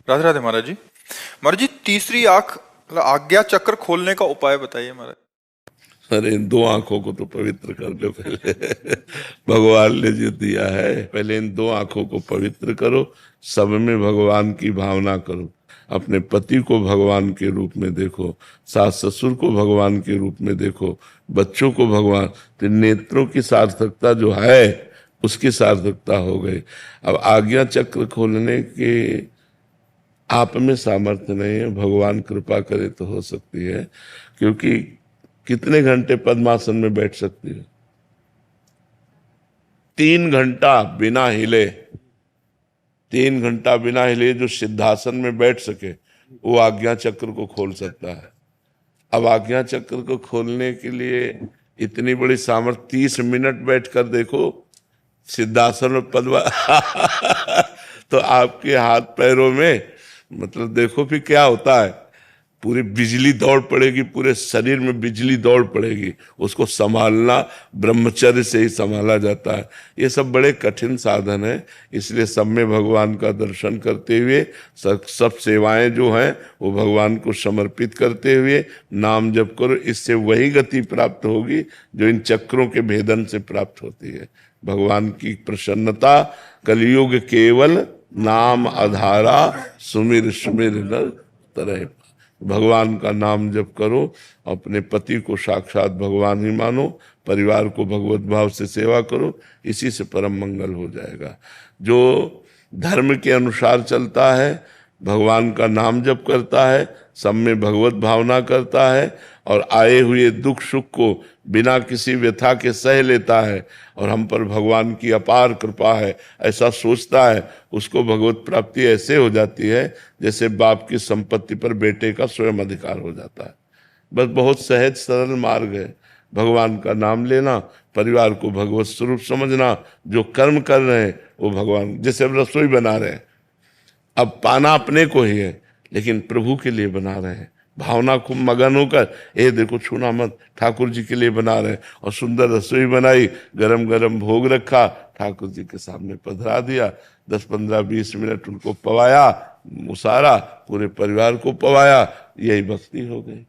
राधे राधे महाराज जी। महाराज जी, तीसरी आंख आज्ञा चक्र खोलने का उपाय बताइए महाराज। अरे इन दो आंखों को तो पवित्र कर लो पहले। भगवान ने जो दिया है, पहले इन दो आंखों को पवित्र करो। सब में भगवान की भावना करो। अपने पति को भगवान के रूप में देखो, सास ससुर को भगवान के रूप में देखो, बच्चों को भगवान। तो नेत्रों की सार्थकता जो है उसकी सार्थकता हो गई। अब आज्ञा चक्र खोलने के आप में सामर्थ्य नहीं है, भगवान कृपा करे तो हो सकती है। क्योंकि कितने घंटे पद्मासन में बैठ सकती है? 3 घंटा बिना हिले। 3 घंटा बिना हिले जो सिद्धासन में बैठ सके वो आज्ञा चक्र को खोल सकता है। अब आज्ञा चक्र को खोलने के लिए इतनी बड़ी सामर्थ्य, 30 मिनट बैठ कर देखो सिद्धासन में पद्मा। तो आपके हाथ पैरों में, मतलब देखो फिर क्या होता है। पूरी बिजली दौड़ पड़ेगी, पूरे शरीर में बिजली दौड़ पड़ेगी। उसको संभालना ब्रह्मचर्य से ही संभाला जाता है। ये सब बड़े कठिन साधन है। इसलिए सब में भगवान का दर्शन करते हुए सब सेवाएं जो हैं वो भगवान को समर्पित करते हुए नाम जप करो। इससे वही गति प्राप्त होगी जो इन चक्रों के भेदन से प्राप्त होती है। भगवान की प्रसन्नता कलयुग केवल नाम आधारा, सुमिर सुमिर नर तरह। भगवान का नाम जप करो, अपने पति को साक्षात भगवान ही मानो, परिवार को भगवत भाव से सेवा करो, इसी से परम मंगल हो जाएगा। जो धर्म के अनुसार चलता है, भगवान का नाम जप करता है, सब में भगवत भावना करता है और आए हुए दुख सुख को बिना किसी व्यथा के सह लेता है और हम पर भगवान की अपार कृपा है ऐसा सोचता है, उसको भगवत प्राप्ति ऐसे हो जाती है जैसे बाप की संपत्ति पर बेटे का स्वयं अधिकार हो जाता है। बस बहुत सहज सरल मार्ग है। भगवान का नाम लेना, परिवार को भगवत स्वरूप समझना, जो कर्म कर रहे हैं वो भगवान। जैसे अब रसोई बना रहे हैं, अब पाना अपने को ही है लेकिन प्रभु के लिए बना रहे हैं। भावना खूब मगन होकर, ए देखो छूना मत, ठाकुर जी के लिए बना रहे हैं। और सुंदर रसोई बनाई, गरम गरम भोग रखा, ठाकुर जी के सामने पधरा दिया, 10 15 20 मिनट उनको पवाया, मुसारा, पूरे परिवार को पवाया। यही भक्ति हो गई।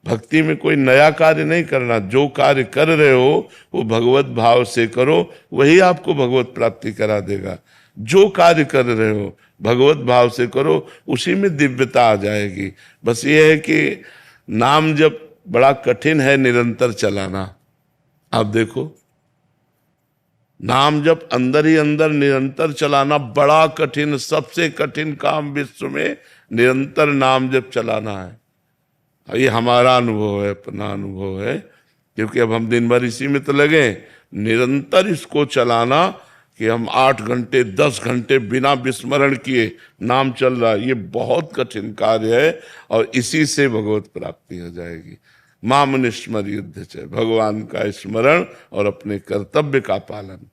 भक्ति में कोई नया कार्य नहीं करना। जो कार्य कर रहे हो वो भगवत भाव से करो, वही आपको भगवत प्राप्ति करा देगा। जो कार्य कर रहे हो भगवत भाव से करो, उसी में दिव्यता आ जाएगी। बस ये है कि नाम जब बड़ा कठिन है निरंतर चलाना। आप देखो, नाम जब अंदर ही अंदर निरंतर चलाना बड़ा कठिन, सबसे कठिन काम विश्व में निरंतर नाम जब चलाना है। ये हमारा अनुभव है, अपना अनुभव है, क्योंकि अब हम दिन भर इसी में तो लगे। निरंतर इसको चलाना कि हम 8 घंटे 10 घंटे बिना विस्मरण किए नाम चल रहा है, ये बहुत कठिन कार्य है और इसी से भगवत प्राप्ति हो जाएगी। माम निस्मर युद्ध च, भगवान का स्मरण और अपने कर्तव्य का पालन।